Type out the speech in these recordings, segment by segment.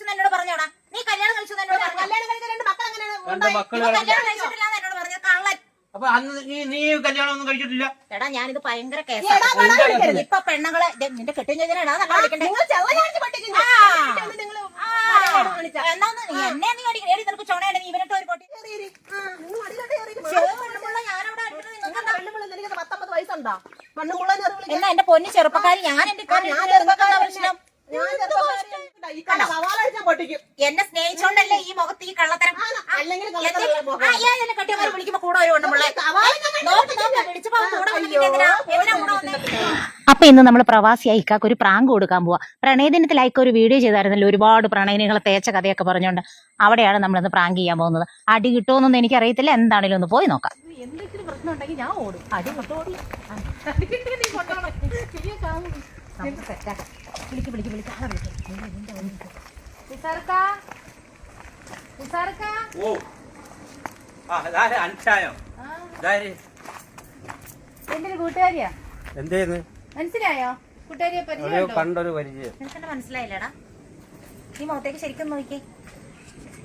കഴിച്ചു എന്നോട് പറഞ്ഞോടാ. നീ കല്യാണം കഴിച്ചു എന്നോട് പറഞ്ഞു. കല്യാണം കഴിച്ച രണ്ട് മക്കൾ കല്യാണം കഴിച്ചിട്ടില്ല എന്നോട് പറഞ്ഞ കള്ളൻ. അപ്പൊ അന്ന് നീ കല്യാണം ഒന്നും കഴിച്ചിട്ടില്ല. എടാ ഞാനിത് ഭയങ്കര കേസാണ്. ഇപ്പൊ പെണ്ണുങ്ങളെ നിന്റെ കെട്ടിയും ചെയ്തതിനാ വിളിക്കണ്ടേ? എന്നാന്ന് എന്നെ നീ അടിക്കണേ നിനക്ക് ചുണയുടെ നീ ഇവനിട്ട് ഒരു പൊട്ടി എനിക്ക് 19 വയസ്സുണ്ടോ? എന്നാ എന്റെ പൊന്നി ചെറുപ്പക്കാരി ഞാൻ എന്റെ പ്രശ്നം എന്നെ സ്നേഹിച്ചോണ്ടല്ലേ ഈ മുഖത്ത് ഈ കള്ളത്തരം. കെട്ടിയവരെ വിളിക്കുമ്പോ കൂടെ ഒരു അപ്പൊ ഇന്ന് നമ്മൾ പ്രവാസിയായി ഇക്കാക്ക് ഒരു പ്രാങ്ക് കൊടുക്കാൻ പോവാ. പ്രണയദിനത്തിലായിക്ക് ഒരു വീഡിയോ ചെയ്തായിരുന്നല്ലോ, ഒരുപാട് പ്രണയിനികളെ തേച്ച കഥയൊക്കെ പറഞ്ഞോണ്ട്. അവിടെയാണ് നമ്മളിന്ന് പ്രാങ്ക് ചെയ്യാൻ പോകുന്നത്. അടി കിട്ടുമോന്നൊന്നും എനിക്കറിയത്തില്ല, എന്താണെങ്കിലും ഒന്ന് പോയി നോക്കാം. എന്തെങ്കിലും പ്രശ്നം ഉണ്ടെങ്കിൽ ഞാൻ ഓടും. അടി ഓടി എന്റെ ഒരു കൂട്ടുകാരിയാ. എന്തേന്ന് മനസ്സിലായോ? കൂട്ടുകാരിയെ കണ്ടൊരു പരിചയം. നിനക്കെന്നെ മനസ്സിലായില്ലേടാ? ഈ മുഖത്തേക്ക് ശരിക്കും നോക്കി.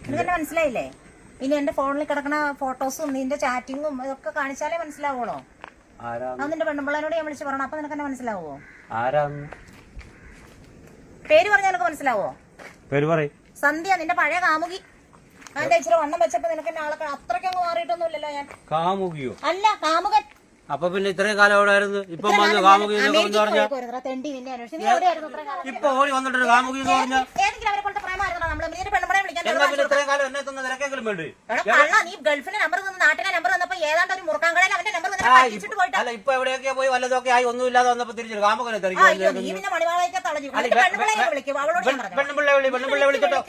നിനക്കെന്നെ മനസ്സിലായില്ലേ? ഇനി എന്റെ ഫോണിൽ കിടക്കുന്ന ഫോട്ടോസും നിന്റെ ചാറ്റിങ്ങും ഇതൊക്കെ കാണിച്ചാലേ മനസ്സിലാവുള്ളോ? അത് നിന്റെ പെണ്ണുമ്പിള്ളേനോട് ഞാൻ വിളിച്ച് പറയണം. അപ്പൊ നിനക്കെന്നെ മനസ്സിലാവോ? പേര് പറഞ്ഞാൽ നിനക്ക് മനസ്സിലാവോ? പേര് പറയും. സന്ധ്യ, നിന്റെ പഴയ കാമുകി. അതിന്റെ ഇച്ചിരി വണ്ണം വെച്ചപ്പോ നിനക്ക് എന്നെ ആളെ അത്രയ്ക്കങ്ങ് മാറിയിട്ടൊന്നുമില്ലല്ലോ ഞാൻ. കാമുകിയോ? അല്ല, കാമുകൻ. അപ്പൊ പിന്നെ ഇത്രയും കാലം എവിടെയായിരുന്നു? ഇപ്പൊ വന്ന് കാമുകി ഇപ്പൊ ഓടി വന്നിട്ടൊരു കാമുകി എന്ന് പറഞ്ഞാൽ ഇത്രയും കാലം എന്നെ തന്ന നിരക്കെങ്കിലും വേണ്ടി. നീ ഗൾഫിലെ നമ്പർ തന്നു, നാട്ടിലെ നമ്പർ തന്നപ്പോ ഏതാണ്ട് ഒരു മുറുക്കാൻകടയിൽ അവന്റെ നമ്പർ അല്ല ഇപ്പൊ എവിടെയൊക്കെ പോയി വല്ലതൊക്കെ ആയി ഒന്നുമില്ലാതെ വന്നപ്പോ തിരിച്ചു കാമുകനെ പെണ്ണുമ്പിള്ള വിളി പെണ്ണുമ്പിള്ള വിളിച്ചിട്ടോ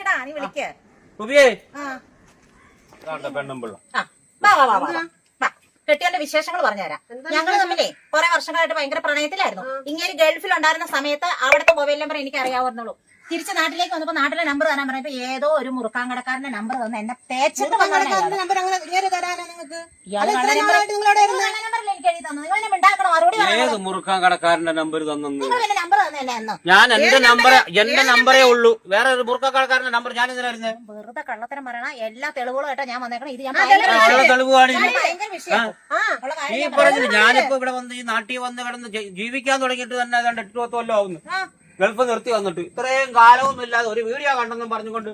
കുബിയേ പെണ്ണുമ്പിള്ള. കെട്ടിയന്റെ വിശേഷങ്ങൾ പറഞ്ഞുതരാം. ഞങ്ങൾ തമ്മിലേ കുറെ വർഷങ്ങളായിട്ട് ഭയങ്കര പ്രണയത്തിലായിരുന്നു. ഇങ്ങനെ ഗൾഫിൽ ഉണ്ടായിരുന്ന സമയത്ത് അവിടുത്തെ മൊബൈൽ നമ്പർ എനിക്ക് അറിയാവുന്നുള്ളൂ. തിരിച്ച് നാട്ടിലേക്ക് വന്നപ്പോ നാട്ടിലെ നമ്പർ തരാൻ പറഞ്ഞപ്പോ ഏതോ ഒരു മുറുക്കാൻകടക്കാരന്റെ നമ്പർ തന്ന് എന്നെ തേച്ചിട്ട് നമ്പറല്ലേ എനിക്ക് എഴുതി തന്നു. നിങ്ങൾ എന്നെ ഉണ്ടാക്കണം, മറുപടി ഏത് മുറുക്കാൻകടക്കാരന്റെ നമ്പർ തന്നു? നിങ്ങൾ എന്റെ നമ്പർ തന്നല്ലേ അന്ന്? ഞാൻ എന്റെ നമ്പറേ ഉള്ളൂ, വേറെ ഒരു മുറുക്കാൻകടക്കാരന്റെ നമ്പർ ഞാൻ എന്തിനായിരുന്നു? വെറുതെ കള്ളത്തരം പറയണ. എല്ലാ തെളിവുകളും ആയിട്ടാ ഞാൻ വന്നേക്കണം. ഇത് ഞാൻ തെളിവാണ് ഭയങ്കര വിഷയം. ഈ പറഞ്ഞില്ല. ഞാനിപ്പോ ഇവിടെ വന്ന് ഈ നാട്ടിൽ വന്ന് കിടന്ന് ജീവിക്കാൻ തുടങ്ങിയിട്ട് തന്നെ ഏതാണ്ട് 8 കൊല്ലം ആവുന്നു. ഗൾഫ് നിർത്തി വന്നിട്ട് ഇത്രയും കാലവും ഇല്ലാതെ ഒരു വീഡിയോ കണ്ടെന്നും പറഞ്ഞുകൊണ്ട്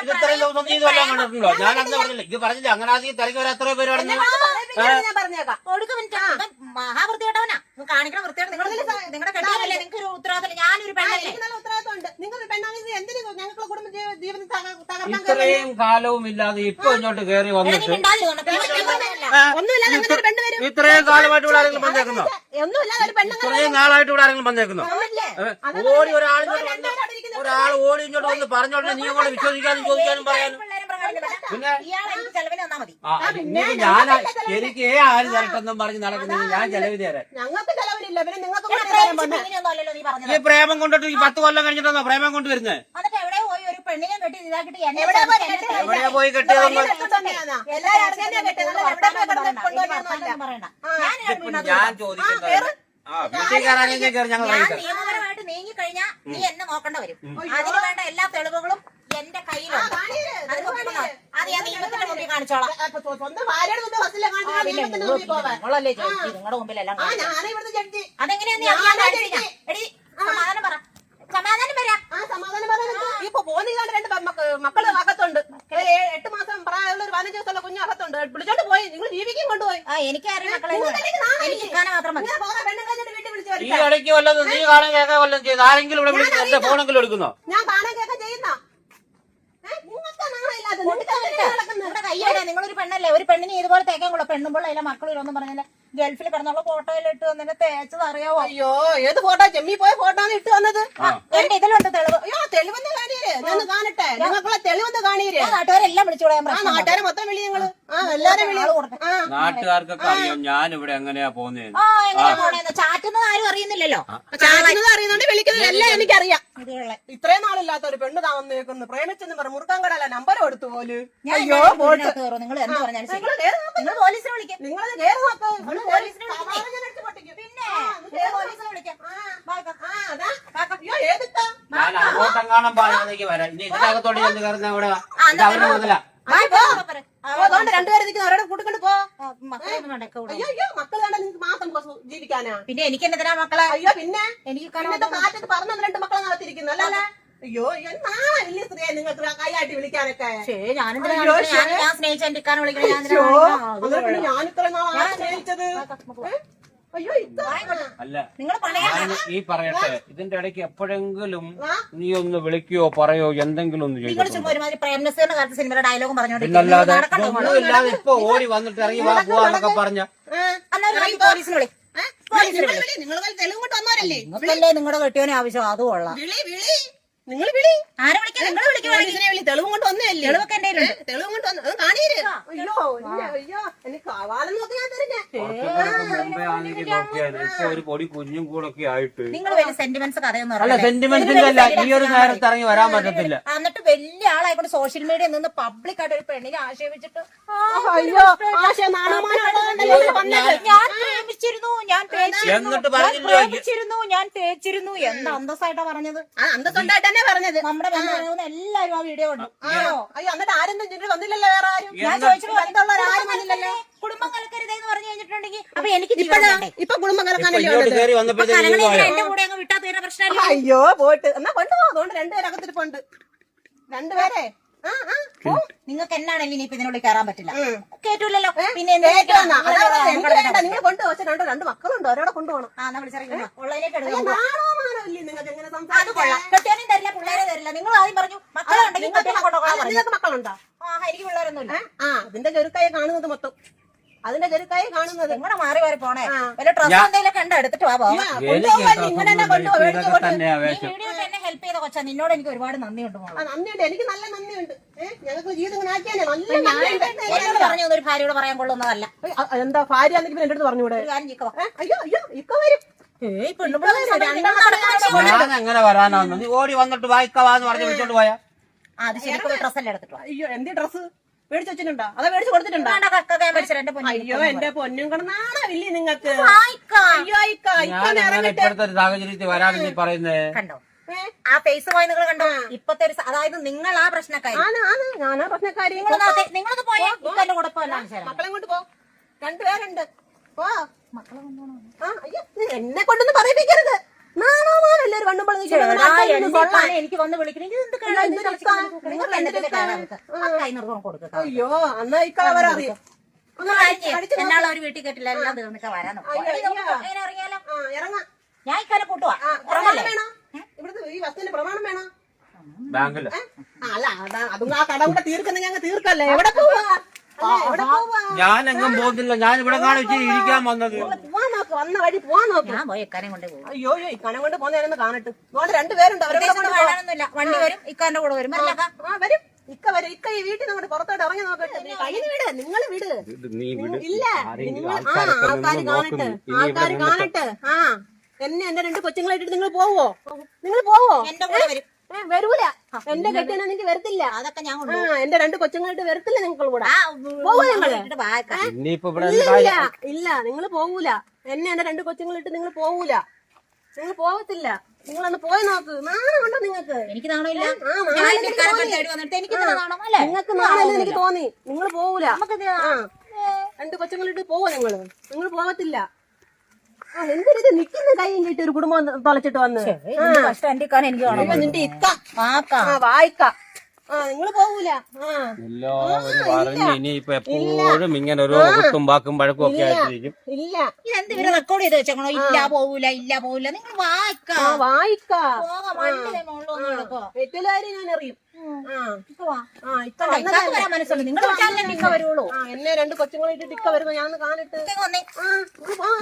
ഇത്രയും ദിവസം നീ ഇതെല്ലാം കണ്ടിട്ടുണ്ടോ? ഞാൻ അന്ന് പറഞ്ഞില്ല, ഇത് പറഞ്ഞില്ല. അങ്ങനെ ആദ്യം തിരക്കി വരെ എത്രയോ പേര് പറഞ്ഞു. മഹാവൃത്തിയോട്ടവനാ കാണിക്കണം. വൃത്തിയോട്ട് നിങ്ങളുടെ കെട്ടിയല്ലേ? നിങ്ങൾക്ക് ഒരു ഉത്തരവാദിത്തം. ഞാനൊരു പെണ്ണല്ലേ? ഇത്രയും കാലവും ഇല്ലാതെ ഇപ്പൊ ഇങ്ങോട്ട് കയറി വന്നിട്ട് ഇത്രയും കാലമായിട്ട് ഇവിടെ ആരെങ്കിലും വന്നേക്കുന്നോ? ഇത്രയും നാളായിട്ട് ഇവിടെ ആരെങ്കിലും വന്നേക്കുന്നോ? ഓടി ഒരാൾ ഓടി ഇങ്ങോട്ട് വന്ന് പറഞ്ഞോട്ടെ നീ അങ്ങോട്ട് വിശ്വസിക്കാനും ചോദിക്കാനും പറയാനും. പിന്നെ ഞാൻ എനിക്ക് ആര് തരട്ടെന്നും പറഞ്ഞ് നടക്കുന്നത് ഞാൻ ചെലവ് തരാൻ. ഈ പ്രേമം കൊണ്ടിട്ട് ഈ 10 കൊല്ലം കഴിഞ്ഞിട്ടാണോ പ്രേമം കൊണ്ടുവരുന്നത്? എവിടെയാ പോയി കെട്ടിയതൊന്നും ഞാൻ ചോദിക്കുന്നത്. വീട്ടിൽ കയറാനെങ്കിൽ കയറി ഞങ്ങൾ നിയമപരമായിട്ട് നീങ്ങി കഴിഞ്ഞാൽ നീ എന്നെ നോക്കേണ്ട വരും. അതിന് വേണ്ട എല്ലാ തെളിവുകളും എന്റെ കയ്യിലുണ്ട്. അത് ഞാൻ നിയമത്തിന്റെ മുമ്പിൽ കാണിച്ചോളാം. നിങ്ങളുടെ മുമ്പിലെല്ലാം അതെങ്ങനെയാ? സമാധാനം പറ. സമാധാനം വരാ. ഇപ്പൊ പോന്നില്ലാണ്ട് 2 മക്കള് അകത്തുണ്ട്. 8 മാസം പ്രായമുള്ള ഒരു 15 ദിവസമുള്ള കുഞ്ഞു അകത്തുണ്ട്. വിളിച്ചോണ്ട് പോയി. നിങ്ങൾ ജീവിക്കും കൊണ്ടുപോയി. എനിക്കറിയാം മക്കളെ. എനിക്ക് മാത്രം മതി. ഈ ഇടയ്ക്ക് വല്ലതും നീ കാണാൻ കേൾക്കാൻ വല്ലതും ചെയ്ത് ആരെങ്കിലും ഇവിടെ വിളിക്കുന്നു? എന്റെ ഫോണെങ്കിലും എടുക്കുന്നോ? ഞാൻ കാണാൻ കേൾക്കാൻ ചെയ്യുന്ന കയ്യോടെ നിങ്ങളൊരു പെണ്ണല്ലേ? ഒരു പെണ്ണിന് ഇതുപോലെ തേക്കാൻ കൊള്ളു. പെണ്ണുമ്പോൾ അതിലെ മക്കളിലൊന്നും പറഞ്ഞില്ല. ഗൾഫിൽ കിടന്നുള്ള ഫോട്ടോയിലിട്ട് വന്നെ തേച്ചത് അറിയാവോ? അയ്യോ, ഏത് ഫോട്ടോ? ചെമ്മി പോയ ഫോട്ടോ ഇട്ട് വന്നത്. എന്റെ ഇതിലുണ്ട് തെളിവ്. അയ്യോ, തെളിവെന്ന് കാണീര്. ഞാൻ കാണട്ടെ. നിങ്ങൾക്കുള്ള തെളിവെന്ന് കാണീര്. നാട്ടുകാരെല്ലാം വിളിച്ചോളാം. നാട്ടുകാരെ മൊത്തം വിളി. നിങ്ങള് എല്ലാരും വിളി. നാട്ടുകാർക്കൊക്കെ അറിയാം ഞാൻ ഇവിടെ എങ്ങനെയാ പോകുന്നത്. ചാറ്റുന്നത് ആരും അറിയുന്നില്ലല്ലോ. ചാറ്റുന്നത് അറിയുന്നുണ്ട്, വിളിക്കുന്നത് എല്ലാം എനിക്കറിയാം. ഇത്രയും നാളില്ലാത്ത ഒരു പെണ്ണ് താമസിക്കുന്നു. പ്രേമിച്ചെന്ന് പറഞ്ഞു മുറുക്കാൻ കടല നമ്പർ കൊടുത്തു പോലും. നിങ്ങൾ എന്ത് പറഞ്ഞാലും നിങ്ങൾ പോലീസിനെ വിളിക്കാം. നിങ്ങളത് കേറി നോക്ക്. ഒന്ന് പോലീസിനെ വിളിക്ക്. സവാള ഞാൻ അടിച്ച് പൊട്ടിക്കും. പിന്നെ ആ, ഒന്ന് കേറി നോക്ക്. പോലീസിനെ വിളിക്കാം. ആ, അതാ. അയ്യോ, ഏതിട്ടാ? ഞാൻ അങ്ങോട്ടെങ്ങാനും പാലത്തേക്ക് വരാം. ഇനി ഇതിനകത്തോട്ട് ചെന്ന് കയറുന്ന അവിടെ ഇത് അവരുടെ മുതല. അതുകൊണ്ട് രണ്ടുപേരും നിൽക്കുന്ന അവരോട് കൂട്ടിക്കൊണ്ട് പോ. മക്കളെ ഒന്നും വേണ്ട, ഒക്കെ വിടാം. അയ്യോ മക്കൾ വേണ്ട നിങ്ങൾക്ക് മാത്രം ജീവിക്കാനാ. പിന്നെ എനിക്ക് എന്തിനാ മക്കളെ? അയ്യോ പിന്നെ എനിക്ക് ഇന്നത്തെ കാറ്റത്ത് പറഞ്ഞ രണ്ട് മക്കളെ നടത്തിയിരിക്കുന്നു അല്ലല്ലേ. അയ്യോ നാളെ വലിയ സ്ത്രീയെ നിങ്ങൾക്ക് കൈയാട്ടി വിളിക്കാനൊക്കെ. ഞാൻ സ്നേഹിച്ച എന്റെ ഇക്കാനെ വിളിക്കണം. ഞാൻ അയ്യോ, അതുകൊണ്ട് ഞാൻ ഇത്ര നാളെ സ്നേഹിച്ചത്. അയ്യോ അല്ല നിങ്ങൾ പറയാ ഞാൻ ഈ പറയട്ടെ, ഇതിന്റെ ഇടയ്ക്ക് എപ്പോഴെങ്കിലും നീ ഒന്ന് വിളിക്കുകയോ പറയോ എന്തെങ്കിലും ഒന്ന് നിങ്ങൾ ചെയ്തു. ചുമ്മാ ഒരുമാതിരി പ്രേംനസീറിന്റെ കാലത്ത് സിനിമയുടെ ഡയലോഗും പിന്നല്ലാതെ പറഞ്ഞോണ്ടിരിക്കും. ഒന്നുമില്ലാതെ ഇപ്പൊ ഓടി വന്നിട്ട് ഇറങ്ങി വാ പോവാന്നൊക്കെ പറഞ്ഞ പോലീസിന് വിളി. നിങ്ങൾ തെളിവ് കൊണ്ട് വന്നവരല്ലേ. നിങ്ങൾക്കല്ലേ നിങ്ങളുടെ കെട്ടിയോനെ ആവശ്യം. അതും കൊള്ളാം. നിങ്ങൾ വിളി. ആരെ വിളിക്കാം? നിങ്ങൾ വിളിക്കും. പോലീസിനെ വിളി. തെളിവും കൊണ്ട് വന്നതല്ലേ. തെളിവൊക്കെ എന്റെ കയ്യിലുണ്ട്. തെളിവും കൊണ്ട് വന്നു. അത് കാണിയര്. അയ്യോ ഇല്ല, അയ്യോ എനിക്ക് കാവാലം നോക്കി ഞാൻ തരുന്നേ. മുമ്പേ ആണെങ്കിൽ നോക്കിയാല് ഇപ്പൊ ഒരു പൊടി കുഞ്ഞും കൂടൊക്കെ ആയിട്ട്. നിങ്ങൾ വലിയ സെന്റിമെന്റ്സ് കഥയൊന്നും അല്ല അറിയില്ല. സെന്റിമെന്റിന്റെ അല്ല, ഈ ഒരു നേരത്ത് ഇറങ്ങി വരാൻ പറ്റത്തില്ല. എന്നിട്ട് വലിയ ആളായിക്കൊണ്ട് സോഷ്യൽ മീഡിയ നിന്ന് പബ്ലിക് ആയിട്ട് ഒരു പെണ്ണിനെ ആക്ഷേപിച്ചിട്ട് അയ്യോ ആശയ നാണമാനുള്ളതല്ലേ പറഞ്ഞത്. ഞാൻ പ്രേമിച്ചിരുന്നു, ഞാൻ എന്നിട്ട് പറഞ്ഞില്ലേ? പ്രേമിച്ചിരുന്നു, ഞാൻ തേച്ചിരുന്നു. എന്ത് അന്തസ്സായിട്ടാ പറഞ്ഞത്. അന്തസ്സുണ്ടായിട്ട് തന്നെ പറഞ്ഞത്. നമ്മുടെ ബന്ധം എല്ലാരും ആ വീഡിയോ കണ്ടു. അയ്യോ എന്നിട്ട് ആരും വന്നില്ലല്ലോ വേറെ ആരും. ഞാൻ ചോദിച്ചപ്പോ ബന്ധമുള്ളവരാരും വന്നില്ലല്ലോ. കുടുംബം കലക്കരുതെന്ന് പറഞ്ഞു കഴിഞ്ഞിട്ടുണ്ടെങ്കിൽ അപ്പൊ എനിക്ക് ജീവൻ വേണ്ടേ? ഇപ്പൊ കുടുംബം കലക്കാനല്ലേ ഇങ്ങോട്ട് വന്നത്. കയറി വന്നപ്പോഴത്തേക്ക് എന്റെ കൂടെ അങ്ങ് വിട്ടാ തീരെ പ്രശ്നമില്ല. അയ്യോ പോയിട്ട് എന്നാ കൊണ്ടുപോകും. അതുകൊണ്ട് രണ്ടുപേരകത്തിരിപ്പുണ്ട്. രണ്ടുപേരെ നിങ്ങൾക്ക് എന്നാണെങ്കിലും ഇനിയിപ്പോ ഇതിനുള്ളിൽ കയറാൻ പറ്റില്ല. ഉം. കേട്ടില്ലല്ലോ. പിന്നെ നിങ്ങൾ കൊണ്ടുപോയിട്ട് രണ്ട് മക്കളുണ്ട് അവരോടെ കൊണ്ടുപോകണം. വിളിച്ചിറങ്ങി ഉള്ളതിലേക്ക് എടുക്കാം. നാണോമാനല്ലേ നിങ്ങൾക്ക് എങ്ങനെ അത് സംസാരിക്കാം. കൊള്ളാം. കെട്ടിയാനും തരില്ല, പിള്ളേരെ തരില്ല. നിങ്ങൾ ആദ്യം പറഞ്ഞു മക്കളുണ്ടെങ്കിൽ കെട്ടിയാനെ കൊണ്ടുപോകാൻ പറഞ്ഞു. നിങ്ങൾക്ക് മക്കളുണ്ടോ? എനിക്ക് പിള്ളേരൊന്നുമില്ല. അതിന്റെ ചെറുക്കായി കാണുന്നത് മൊത്തം. അതിന്റെ ചെറുക്കായി കാണുന്നത് നിങ്ങളെ മാറി മാറി പോണേ. വല്ല ഡ്രസ് എന്തെങ്കിലും കണ്ട എടുത്തിട്ട് വാ. ഇങ്ങനെ തന്നെ കൊണ്ടുപോകും. തന്നെയാ ഈ വേഷം. വീഡിയോ എന്നെ ഹെൽപ്പ് ചെയ്ത കൊച്ചാ. നിന്നോട് എനിക്ക് ഒരുപാട് നന്ദിയുണ്ട് മോളെ. നന്ദിയുണ്ട്. എനിക്ക് നല്ല നന്ദിയുണ്ട്. ഞങ്ങൾക്ക് ജീവിതം ഇങ്ങനെ ആക്കിയാലേ നല്ല നന്ദിയുണ്ട്. എന്നോട് പറഞ്ഞു ഒരു ഭാര്യയോട് പറയാൻ കൊള്ളുന്നതല്ല. എന്താ ഭാര്യ എന്റെ അടുത്ത് പറഞ്ഞൂടെ. ഒരു കാര്യം ചിക്കവാ. അയ്യോ ഇക്ക വരും. ഞാൻ എങ്ങനെ വരാനാന്ന്? നീ ഓടി വന്നിട്ട് വായിക്കാവാന്ന് പറഞ്ഞ് വിളിച്ചോണ്ട് പോയാ. അത് ശരിക്കും ഡ്രസ് എല്ലാം എടുത്തിട്ട് വാ. അയ്യോ എന്റെ ഡ്രസ് മേടിച്ചു വെച്ചിട്ടുണ്ടോ? അതോ മേടിച്ചു കൊടുത്തിട്ടുണ്ടോ? അയ്യോ എന്റെ പൊന്നും കിടന്നാണില്ലേ നിങ്ങൾക്ക്. അയ്യോ ഇക്ക ഞാൻ അങ്ങനെ ഇപ്പോഴത്തെ ഒരു സാഹചര്യത്തിൽ വരാൻ നീ പറയുന്നേ. കണ്ടോ ആ ഫേസ് പോയി നിങ്ങൾ കണ്ടോ? ഇപ്പത്തെ ഒരു അതായത് നിങ്ങൾ ആ പ്രശ്നക്കാരി. ഞാനാ പ്രശ്നക്കാരി. നിങ്ങളത് പോയാ ഇപ്പന്റെ കൂടെ പോകാൻ മക്കളെ കൊണ്ട് പോ. രണ്ടുപേരുണ്ട്. പോ അയ്യോ എന്നെ കൊണ്ടൊന്നും പറയിപ്പിക്കരുത്. നാണോമാനല്ലേ ഒരു കണ്ണുമ്പോൾ എനിക്ക് വന്ന് വിളിക്കണെങ്കിൽ അയ്യോ എന്നാ ഇക്ക അവരറിയും. എന്നാളെ ഒരു വീട്ടിൽ കേട്ടില്ല എല്ലാം തീർന്നിട്ട് വരാൻ ഇറങ്ങിയാലോ? ഇറങ്ങാം. ഞാൻ ഇക്കാരെ കൂട്ടുവാ. പ്രമാണം വേണോ? ഇവിടുത്തെ ഈ വസ്തുവിന്റെ പ്രമാണം വേണോ? ബാങ്കില് അല്ല അതും ആ കട കൂടെ തീർക്കുന്ന ഞങ്ങൾ തീർക്കല്ലേ. എവിടെ പോവാ? എവിടെ പോവാ? ഞാൻ എങ്ങും പോകുന്നില്ല. ഞാൻ ഇവിടെ കാണിച്ച് ഇരിക്കാൻ വന്നത്. പോവാൻ നോക്ക്. വന്ന വഴി പോവാൻ നോക്ക്. ഞാൻ പോയി ഇക്കാനെ കൊണ്ടേ പോകും. അയ്യോ ഈ കനം കൊണ്ട് പോകുന്നതിനൊന്ന് കാണട്ടെ. അതുകൊണ്ട് രണ്ടുപേരുണ്ട്. അവരെ വരാനൊന്നുമില്ല. വണ്ടി വരും, ഇക്കാന്റെ കൂടെ വരും. വരും. ഇക്ക വരും. ഇക്ക ഈ വീട്ടിൽ നിന്ന് പുറത്തോട്ട് ഇറങ്ങി നോക്കട്ടെ. കയ്യിൽ വിട്. നിങ്ങൾ വിട്. ഇല്ല നിങ്ങൾ ആൾക്കാർ കാണട്ടെ. ആൾക്കാർ കാണട്ടെ. എന്റെ രണ്ട് കൊച്ചുങ്ങളായിട്ട് നിങ്ങൾ പോവോ? നിങ്ങൾ പോവോ? എന്റെ കൂടെ വരും. വരൂല. എന്റെ കെട്ടിനെ നിങ്ങൾക്ക് വരത്തില്ല. അതൊക്കെ ഞാൻ എന്റെ രണ്ട് കൊച്ചുങ്ങളായിട്ട് വരത്തില്ല. നിങ്ങൾ കൂടെ പോവോ? നിങ്ങള് ഇല്ല നിങ്ങൾ പോവൂല. എന്റെ രണ്ട് കൊച്ചുങ്ങളിട്ട് നിങ്ങൾ പോവൂല. നിങ്ങൾ പോകത്തില്ല. നിങ്ങളൊന്ന് പോയി നോക്ക്. നാണം ഉണ്ടോ നിങ്ങൾക്ക്? എനിക്ക് നാണമില്ല. നിങ്ങൾക്ക് നാളെ എനിക്ക് തോന്നി. നിങ്ങൾ പോവൂല. രണ്ട് കൊച്ചുങ്ങളിട്ട് പോവോ? നിങ്ങൾ പോകത്തില്ല. എന്തൊരു നിക്കുന്ന കൈയും കിട്ടി ഒരു കുടുംബം തൊലച്ചിട്ട് വന്ന് നിന്റെ ഇക്ക വായിക്ക. നിങ്ങൾ പോവൂല. എല്ലാവരും പറഞ്ഞ് ഇനിയിപ്പൊ എപ്പോഴും ഇങ്ങനെ ഒരു കുത്തും വാക്കും വഴക്കും ഒക്കെ ആയിട്ടിരിക്കും. ഇല്ല ഇതെന്ത് ഇവര് റെക്കോർഡ് ചെയ്ത് വെച്ചേക്കണോ? ഇല്ല പോവൂല, ഇല്ല പോവൂല. നിങ്ങൾ വായിക്കാം. വെറ്റലുകാരി ഞാൻ അറിയും. മനസ്സുണ്ട്. നിങ്ങൾ വരുള്ളൂ. എന്നെ രണ്ട് കൊച്ചുങ്ങളെ ഇട്ടിട്ട് ഇക്ക വരുമ്പോ ഞാൻ കാണിട്ട്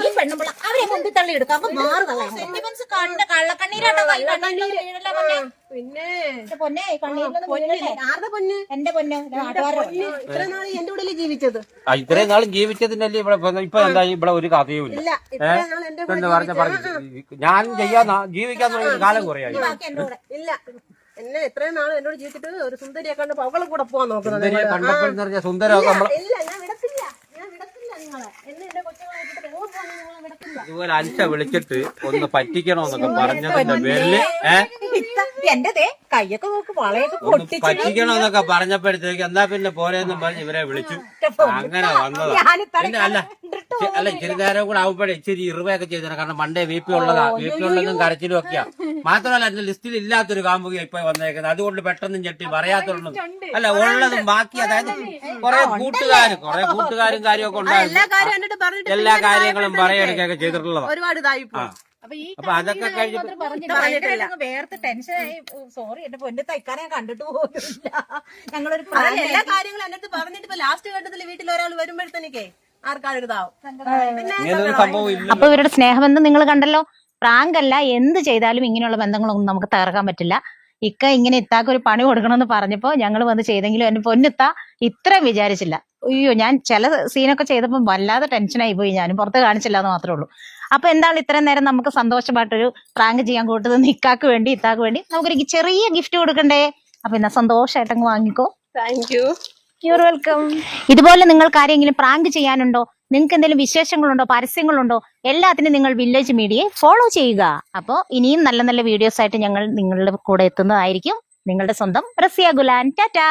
ഈ പെണ്ണുമ്പിള്ള അവരെ മുമ്പിൽ തള്ളി എടുക്കാം. അപ്പൊ മാറുകളെ കണ്ട കള്ളക്കണ്ണീരാട്ടോ. പിന്നെ പൊന്നെ കണ്ണീരിലൊന്നും ആരുടെ പൊന്ന്? എന്റെ പൊന്ന് നാട്ടുകാരുടെ ഇത്ര നാള് എന്റെ കൂടെ ജീവിച്ചത്. ഇത്രയും നാളും ജീവിച്ചതിനല്ലേ ഇവിടെ ഇപ്പൊ എന്താ ഇവിടെ ഒരു കഥയും ഇല്ല. ഇല്ല ഇത്രയും നാൾ എന്റെ കൂടെ പറഞ്ഞു ഞാൻ ജീവിക്കാൻ തുടങ്ങിയ കാലം കുറയായി. ഇല്ല എന്നെ എത്രയും നാൾ എന്നോട് ജീവിച്ചിട്ട് ഒരു സുന്ദരിയെ കണ്ടപ്പോ അവളെ കൂടെ പോവാൻ നോക്കുന്നത്. കണ്ടപ്പോൾ പറഞ്ഞ സുന്ദരമൊക്കെ നമ്മളെ ഇല്ല ഞാൻ വിടത്തില്ല. ഞാൻ വിടത്തില്ല. നിങ്ങളെ എന്നെ എന്റെ കൊച്ചുങ്ങളെ വിട്ടിട്ട് എങ്ങോട്ട് പോകാൻ നിങ്ങളെ വിടത്തില്ല. ഇതുപോലെ അഞ്ച വിളിച്ചിട്ട് ഒന്ന് പറ്റിക്കണോന്നൊക്കെ പറഞ്ഞതിന്റെ പേരില് എന്റെ കയ്യൊക്കെ നോക്ക് വളയൊക്കെ ഒന്ന് പറ്റിക്കണോന്നൊക്കെ പറഞ്ഞപ്പോഴത്തേക്ക് എന്നാ പിന്നെ പോരെന്നും പറഞ്ഞ് ഇവരെ വിളിച്ചു. അങ്ങനെ വന്നതാ. പിന്നെ അല്ല ഇച്ചിരി നേരം കൂടെ ആവുമ്പോഴേ ഇച്ചിരി ഇറുവയൊക്കെ ചെയ്തേനെ. കാരണം മണ്ടേ VP ഉള്ളതാ. VP ഉള്ളതും കരച്ചിലും ഒക്കെയാ. മാത്രമല്ല എന്റെ ലിസ്റ്റിൽ ഇല്ലാത്തൊരു കാമുകിയാ ഇപ്പൊ വന്നേക്കുന്നത്. അതുകൊണ്ട് പെട്ടെന്ന് ഞെട്ടി പറയാത്തുള്ളൂ. അല്ല ഉള്ളതും ബാക്കി അതായത് കുറെ കൂട്ടുകാരും കാര്യമൊക്കെ ഉണ്ടായിരുന്നു. എല്ലാ കാര്യങ്ങളും പറയെടുക്കുകയൊക്കെ ചെയ്തിട്ടുള്ളതാ. ഒരുപാട് ഇതായിപ്പോ. അപ്പൊ അതൊക്കെ കഴിഞ്ഞപ്പോ വേർത്ത് ടെൻഷനായി. സോറി എന്റെ പൊന്നു തയ്ക്കാൻ ഞാൻ കണ്ടിട്ട് പോലുമില്ല. ഞങ്ങളൊരു എല്ലാ കാര്യങ്ങളും എന്റെ അടുത്ത് പറഞ്ഞിട്ട് ഇപ്പൊ ലാസ്റ്റ് ഘട്ടത്തിൽ വീട്ടിൽ ഒരാൾ വരുമ്പോഴത്തേക്കേ ആർക്കാരുതാവും. ഇങ്ങനൊരു സംഭവം ഇല്ല. അപ്പൊ ഇവരുടെ സ്നേഹബന്ധം നിങ്ങൾ കണ്ടല്ലോ. പ്രാങ്ക് അല്ല, എന്ത് ചെയ്താലും ഇങ്ങനെയുള്ള ബന്ധങ്ങളൊന്നും നമുക്ക് തകർക്കാൻ പറ്റില്ല. ഇക്ക ഇങ്ങനെ ഇത്താക്ക് ഒരു പണി കൊടുക്കണമെന്ന് പറഞ്ഞപ്പോ ഞങ്ങൾ വന്ന് ചെയ്തെങ്കിലും എന്റെ പൊന്നിത്ത ഇത്രയും വിചാരിച്ചില്ല. അയ്യോ, ഞാൻ ചില സീനൊക്കെ ചെയ്തപ്പോൾ വല്ലാതെ ടെൻഷനായി പോയി. ഞാനും പുറത്ത് കാണിച്ചില്ല എന്ന് മാത്രമേ ഉള്ളൂ. അപ്പൊ എന്താണ് ഇത്രയും നേരം നമുക്ക് സന്തോഷമായിട്ടൊരു പ്രാങ്ക് ചെയ്യാൻ കൂട്ടുന്നത് ഇത്താക്ക് വേണ്ടി നമുക്കൊരു ചെറിയ ഗിഫ്റ്റ് കൊടുക്കണ്ടേ? അപ്പൊ എന്നാ സന്തോഷമായിട്ടങ്ങ് വാങ്ങിക്കോ. Thank you. Your welcome. ഇതുപോലെ നിങ്ങൾക്ക് ആരെങ്കിലും പ്രാങ്ക് ചെയ്യാനുണ്ടോ? നിങ്ങൾക്ക് എന്തെങ്കിലും വിശേഷങ്ങളുണ്ടോ, പരസ്യങ്ങളുണ്ടോ? എല്ലാത്തിനും നിങ്ങൾ വില്ലേജ് മീഡിയയെ ഫോളോ ചെയ്യുക. അപ്പോൾ ഇനിയും നല്ല നല്ല വീഡിയോസ് ആയിട്ട് ഞങ്ങൾ നിങ്ങളുടെ കൂടെ എത്തുന്നതായിരിക്കും. നിങ്ങളുടെ സ്വന്തം റസിയ ഗുലാൻ. ടാറ്റാ.